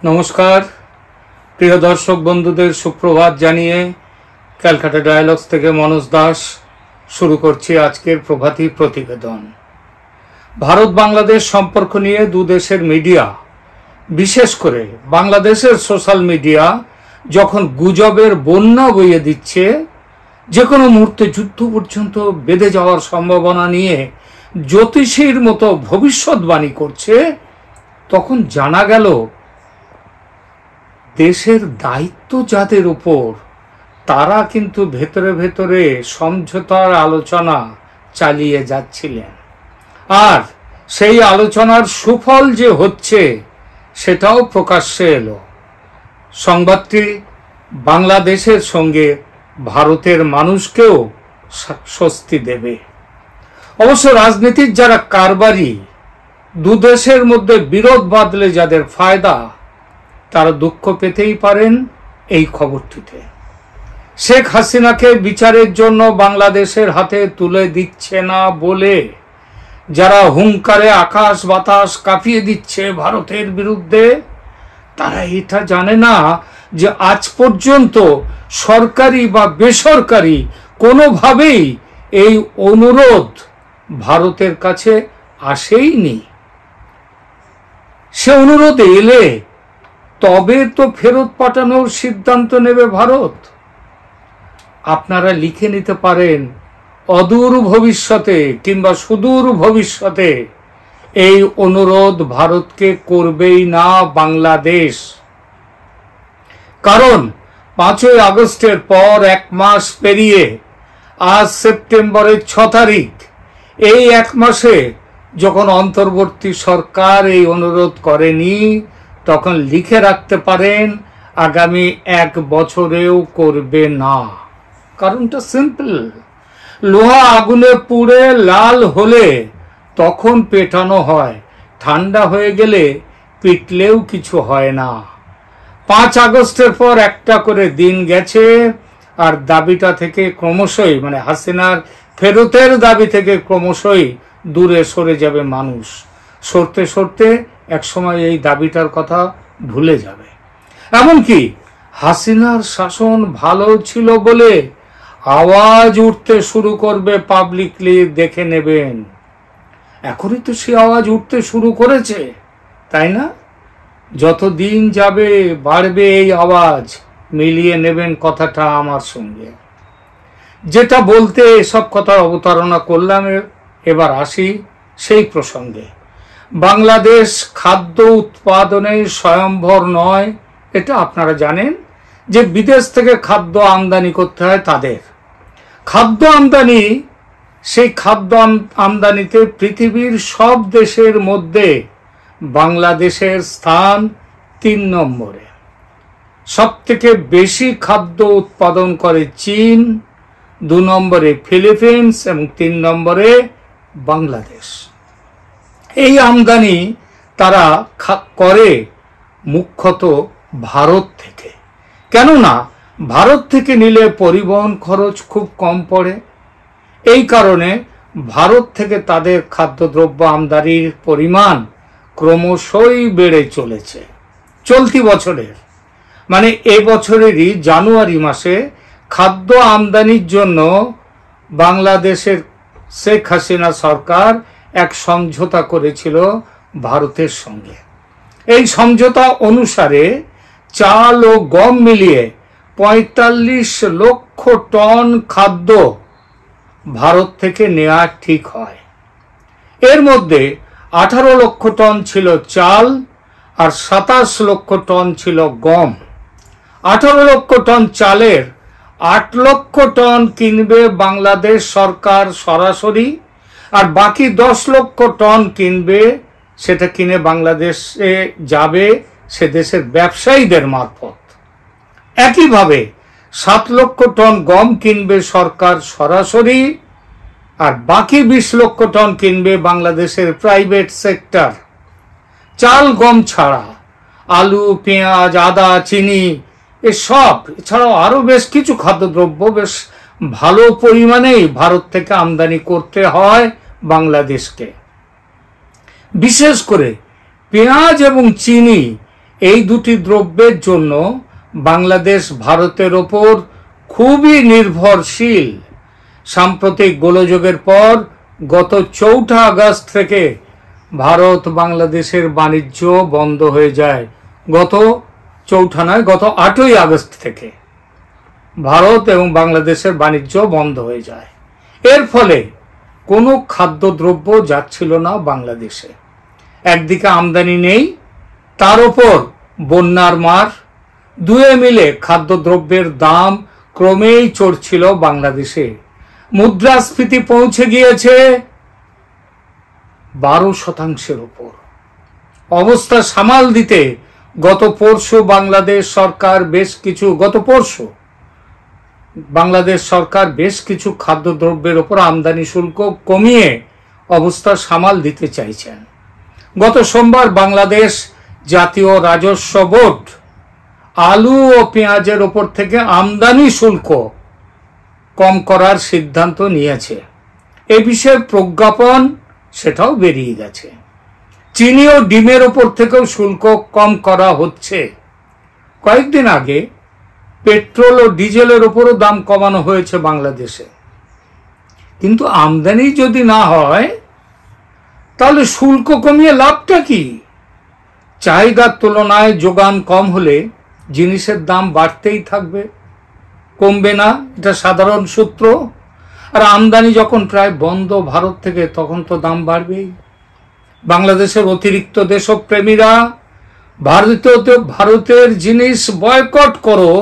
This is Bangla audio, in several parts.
নমস্কার প্রিয় দর্শক বন্ধুদের সুপ্রভাত জানিয়ে ক্যালকাটা ডায়ালগস থেকে মনোজ দাস শুরু করছি আজকের প্রভাতী প্রতিবেদন। ভারত বাংলাদেশ সম্পর্ক নিয়ে দু দেশের মিডিয়া, বিশেষ করে বাংলাদেশের সোশ্যাল মিডিয়া যখন গুজবের বন্যা বইয়ে দিচ্ছে, যে কোনো মুহূর্তে যুদ্ধ পর্যন্ত বেঁধে যাওয়ার সম্ভাবনা নিয়ে জ্যোতিষীর মতো ভবিষ্যৎবাণী করছে, তখন জানা গেল দেশের দায়িত্ব যাদের উপর তারা কিন্তু ভেতরে ভেতরে সমঝোতার আলোচনা চালিয়ে যাচ্ছিলেন। আর সেই আলোচনার সুফল যে হচ্ছে সেটাও প্রকাশ্যে এলো। সংবাদটি বাংলাদেশের সঙ্গে ভারতের মানুষকেও স্বস্তি দেবে। অবশ্য রাজনীতির যারা কারবারি, দু দেশের মধ্যে বিরোধ বাঁধলে যাদের ফায়দা, তারা দুঃখ পেতেই পারেন এই খবরটিতে। শেখ হাসিনাকে বিচারের জন্য বাংলাদেশের হাতে তুলে দিচ্ছে না বলে যারা হুঙ্কারে আকাশ বাতাস কাঁপিয়ে দিচ্ছে ভারতের বিরুদ্ধে, তারা এটা জানে না যে আজ পর্যন্ত সরকারি বা বেসরকারি কোনোভাবেই এই অনুরোধ ভারতের কাছে আসেইনি। সে অনুরোধ এলে তবে তো ফেরত পাঠানোর সিদ্ধান্ত নেবে ভারত। আপনারা লিখে নিতে পারেন, অদূর ভবিষ্যতে কিংবা সুদূর ভবিষ্যতে এই অনুরোধ ভারতকে করবেই না বাংলাদেশ। কারণ 5ই আগস্টের পর এক মাস পেরিয়ে আজ সেপ্টেম্বরের 6 তারিখ, এই এক মাসে যখন অন্তর্বর্তী সরকার এই অনুরোধ করেনি, তখন লিখে রাখতে পারেন আগামী 1 বছরেও করবে না। কারণটা সিম্পল, লোহা আগুনে পুড়ে লাল হলে তখন পেটানো হয়, ঠান্ডা হয়ে গেলে পিটলেও কিছু হয় না। 5 আগস্টের পর একটা করে দিন গেছে, আর দাবিটা থেকে ক্রমশই, মানে হাসিনার ফেরতের দাবি থেকে ক্রমশই দূরে সরে যাবে মানুষ। সরতে সরতে একসময় এই দাবিটার কথা ভুলে যাবে। এমনকি হাসিনার শাসন ভালো ছিল বলে আওয়াজ উঠতে শুরু করবে পাবলিকলি, দেখে নেবেন। এখনই তো সে আওয়াজ উঠতে শুরু করেছে, তাই না? যত দিন যাবে বাড়বে এই আওয়াজ, মিলিয়ে নেবেন কথাটা আমার সঙ্গে। যেটা বলতে এসব কথার অবতারণা করলাম, এবার আসি সেই প্রসঙ্গে। বাংলাদেশ খাদ্য উৎপাদনে স্বয়ংভর নয়, এটা আপনারা জানেন যে বিদেশ থেকে খাদ্য আমদানি করতে হয় তাদের। খাদ্য আমদানি, সেই খাদ্য আমদানিতে পৃথিবীর সব দেশের মধ্যে বাংলাদেশের স্থান 3 নম্বরে। সব থেকে বেশি খাদ্য উৎপাদন করে চীন, 2 নম্বরে ফিলিপিন্স এবং 3 নম্বরে বাংলাদেশ। এই আমদানি তারা করে মুখ্যত ভারত থেকে। কেননা ভারত থেকে নিলে পরিবহন খরচ খুব কম পড়ে। এই কারণে ভারত থেকে তাদের খাদ্যদ্রব্য আমদানির পরিমাণ ক্রমশই বেড়ে চলেছে। চলতি বছরের, মানে এবছরেরই জানুয়ারি মাসে খাদ্য আমদানির জন্য বাংলাদেশের শেখ হাসিনা সরকার এক সমঝোতা করেছিল ভারতের সঙ্গে। এই সমঝোতা অনুসারে চাল ও গম মিলিয়ে 45 লক্ষ টন খাদ্য ভারত থেকে নেওয়া ঠিক হয়। এর মধ্যে 18 লক্ষ টন ছিল চাল আর 27 লক্ষ টন ছিল গম। 18 লক্ষ টন চালের 8 লক্ষ টন কিনবে বাংলাদেশ সরকার সরাসরি, আর বাকি 10 লক্ষ টন কিনবে, সেটা কিনে বাংলাদেশে যাবে সে দেশের ব্যবসায়ীদের মারফত। একইভাবে 7 লক্ষ টন গম কিনবে সরকার সরাসরি, আর বাকি 20 লক্ষ টন কিনবে বাংলাদেশের প্রাইভেট সেক্টর। চাল গম ছাড়া আলু, পেঁয়াজ, আদা, চিনি এসব এছাড়াও আরো বেশ কিছু খাদ্যদ্রব্য বেশ ভালো পরিমাণেই ভারত থেকে আমদানি করতে হয় বাংলাদেশকে। বিশেষ করে পেঁয়াজ এবং চিনি এই দুটি দ্রব্যের জন্য বাংলাদেশ ভারতের ওপর খুবই নির্ভরশীল। সাম্প্রতিক গোলযোগের পর গত 4 আগস্ট থেকে ভারত বাংলাদেশের বাণিজ্য বন্ধ হয়ে যায়। গত 8ই আগস্ট থেকে ভারত এবং বাংলাদেশের বাণিজ্য বন্ধ হয়ে যায়। এর ফলে কোনো খাদ্যদ্রব্য যাচ্ছিল না বাংলাদেশে। একদিকে আমদানি নেই, তার উপর বন্যার মার, দুয়ে মিলে খাদ্যদ্রব্যের দাম ক্রমেই চড়ছিল বাংলাদেশে। মুদ্রাস্ফীতি পৌঁছে গিয়েছে 12% উপর। অবস্থা সামাল দিতে গত পরশু বাংলাদেশ সরকার বেশ কিছু খাদ্যদ্রব্যের উপর আমদানি শুল্ক কমিয়ে অবস্থা সামাল দিতে চাইছেন। গত সোমবার বাংলাদেশ জাতীয় রাজস্ব বোর্ড আলু ও পেঁয়াজের উপর থেকে আমদানি শুল্ক কম করার সিদ্ধান্ত নিয়েছে। এ বিষয়ে প্রজ্ঞাপন সেটাও বেরিয়ে গেছে। চিনি ও ডিমের উপর থেকেও শুল্ক কম করা হচ্ছে। কয়েকদিন আগে পেট্রোল ও ডিজেলের উপরও দাম কমানো হয়েছে বাংলাদেশে। কিন্তু আমদানি যদি না হয় তাহলে শুল্ক কমিয়ে লাভটা কি? চাহিদার তুলনায় যোগান কম হলে জিনিসের দাম বাড়তেই থাকবে, কমবে না, এটা সাধারণ সূত্র। আর আমদানি যখন প্রায় বন্ধ ভারত থেকে, তখন তো দাম বাড়বেই। বাংলাদেশের অতিরিক্ত দেশপ্রেমীরা ভারতের জিনিস বয়কট করো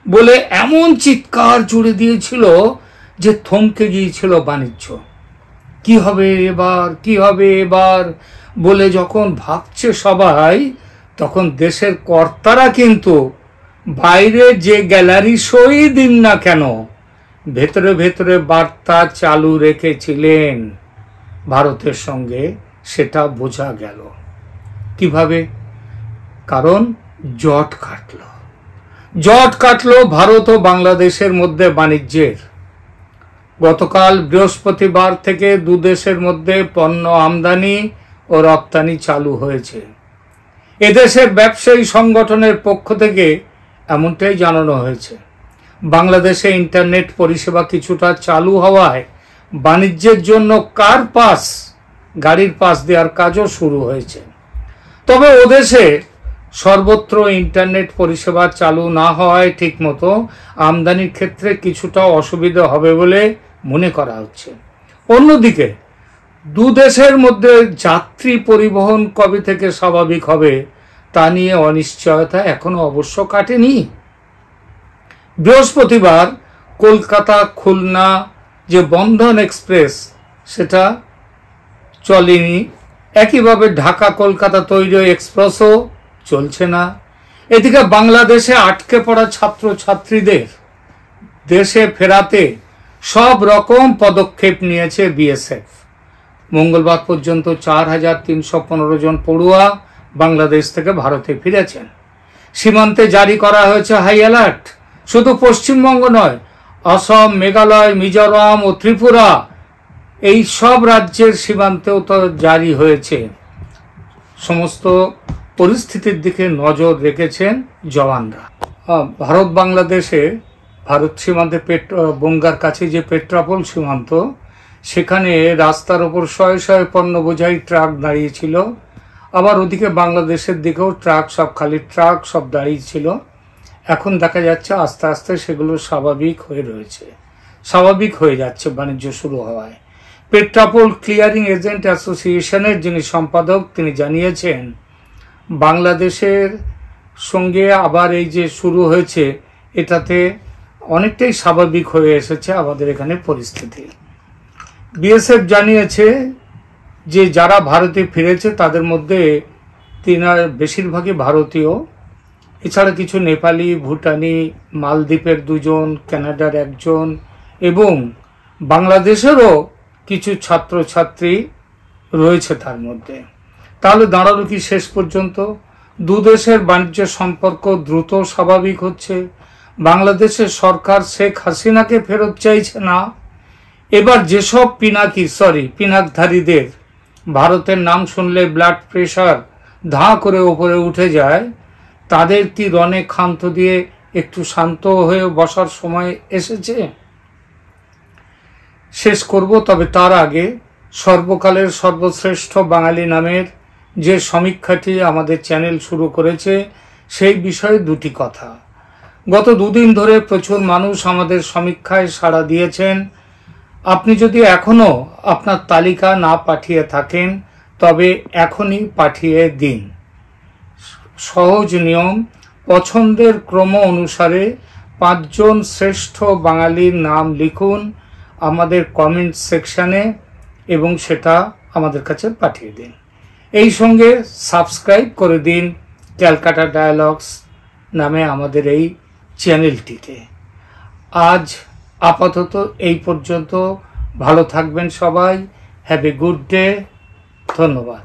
বলে এমন চিৎকার জুড়ে দিয়েছিল যে থমকে গিয়েছিল বাণিজ্য। কি হবে এবার বলে যখন ভাবছে সবাই, তখন দেশের কর্তারা কিন্তু বাইরে যে গ্যালারি শোই দিন না কেন, ভেতরে ভেতরে বার্তা চালু রেখেছিলেন ভারতের সঙ্গে। সেটা বোঝা গেল কিভাবে? কারণ জট কাটলো ভারত ও বাংলাদেশের মধ্যে বাণিজ্যের। গতকাল বৃহস্পতিবার থেকে দুদেশের মধ্যে পণ্য আমদানি ও রপ্তানি চালু হয়েছে। এদেশের ব্যবসায়ী সংগঠনের পক্ষ থেকে এমনটাই জানানো হয়েছে। বাংলাদেশে ইন্টারনেট পরিষেবা কিছুটা চালু হওয়ায় বাণিজ্যের জন্য গাড়ির পাস দেওয়ার কাজও শুরু হয়েছে। তবে ওদেশে সর্বত্র ইন্টারনেট পরিষেবা চালু না হওয়ায় ঠিকমতো আমদানির ক্ষেত্রে কিছুটা অসুবিধা হবে বলে মনে করা হচ্ছে। অন্যদিকে দুদেশের মধ্যে যাত্রী পরিবহন কবে থেকে স্বাভাবিক হবে তা নিয়ে অনিশ্চয়তা এখনো অবশ্য কাটেনি। বৃহস্পতিবার কলকাতা খুলনা যে বন্ধন এক্সপ্রেস সেটা চলেনি। একইভাবে ঢাকা কলকাতা তৈরি এক্সপ্রেসও চলছে না। এদিকে বাংলাদেশে আটকে পড়া ছাত্রছাত্রীদের দেশে ফেরাতে সব রকম পদক্ষেপ নিয়েছে বিএসএফ। মঙ্গলবার পর্যন্ত 4315 জন পড়ুয়া বাংলাদেশ থেকে ভারতে ফিরেছেন। সীমান্তে জারি করা হয়েছে হাই অ্যালার্ট। শুধু পশ্চিমবঙ্গ নয়, অসম, মেঘালয়, মিজোরাম ও ত্রিপুরা, এই সব রাজ্যের সীমান্তেও তো জারি হয়েছে। সমস্ত পরিস্থিতির দিকে নজর রেখেছেন জওয়ানরা। ভারত সীমান্তে বঙ্গার কাছে যে পেট্রাপোল সীমান্ত, সেখানে রাস্তার ওপর শয়ে শয়ে পণ্য বোঝাই ট্রাক দাঁড়িয়েছিল। আবার ওদিকে বাংলাদেশের দিকেও খালি ট্রাক সব দাঁড়িয়েছিল। এখন দেখা যাচ্ছে আস্তে আস্তে সেগুলো স্বাভাবিক হয়ে যাচ্ছে বাণিজ্য শুরু হওয়ায়। পেট্রাপোল ক্লিয়ারিং এজেন্ট অ্যাসোসিয়েশনের যিনি সম্পাদক, তিনি জানিয়েছেন বাংলাদেশের সঙ্গে আবার এই যে শুরু হয়েছে, এটাতে অনেকটাই স্বাভাবিক হয়ে এসেছে আমাদের এখানে পরিস্থিতি। বিএসএফ জানিয়েছে যে যারা ভারতে ফিরেছে তাদের মধ্যে বেশিরভাগই ভারতীয়, এছাড়া কিছু নেপালি, ভুটানি, মালদ্বীপের 2 জন, কানাডার 1 জন এবং বাংলাদেশেরও কিছু ছাত্রছাত্রী রয়েছে তার মধ্যে। তাহলে দাঁড়ালো কি শেষ পর্যন্ত দুদেশের বাণিজ্য সম্পর্ক দ্রুত স্বাভাবিক হচ্ছে। বাংলাদেশের সরকার শেখ হাসিনাকে ফেরত চাইছে না। এবার যেসব পিনাকধারীদের ভারতের নাম শুনলে ব্লাড প্রেশার ধাঁ করে উপরে উঠে যায়, তাদের কি রণে ক্ষান্ত দিয়ে একটু শান্ত হয়ে বসার সময় এসেছে? শেষ করব, তবে তার আগে সর্বকালের সর্বশ্রেষ্ঠ বাঙালি নামের যে সমীক্ষাটি আমাদের চ্যানেল শুরু করেছে সেই বিষয়ে দুটি কথা। গত দুদিন ধরে প্রচুর মানুষ আমাদের সমীক্ষায় সাড়া দিয়েছেন। আপনি যদি এখনো আপনার তালিকা না পাঠিয়ে থাকেন তবে এখনই পাঠিয়ে দিন। সহজ নিয়ম, পছন্দের ক্রম অনুসারে 5 জন শ্রেষ্ঠ বাঙালির নাম লিখুন আমাদের কমেন্ট সেকশনে এবং সেটা আমাদের কাছে পাঠিয়ে দিন। এই সঙ্গে সাবস্ক্রাইব করে দিন ক্যালকাটা ডায়ালগস নামে আমাদের এই চ্যানেলটিকে। আজ আপাতত এই পর্যন্ত। ভালো থাকবেন সবাই। Have a good day. ধন্যবাদ।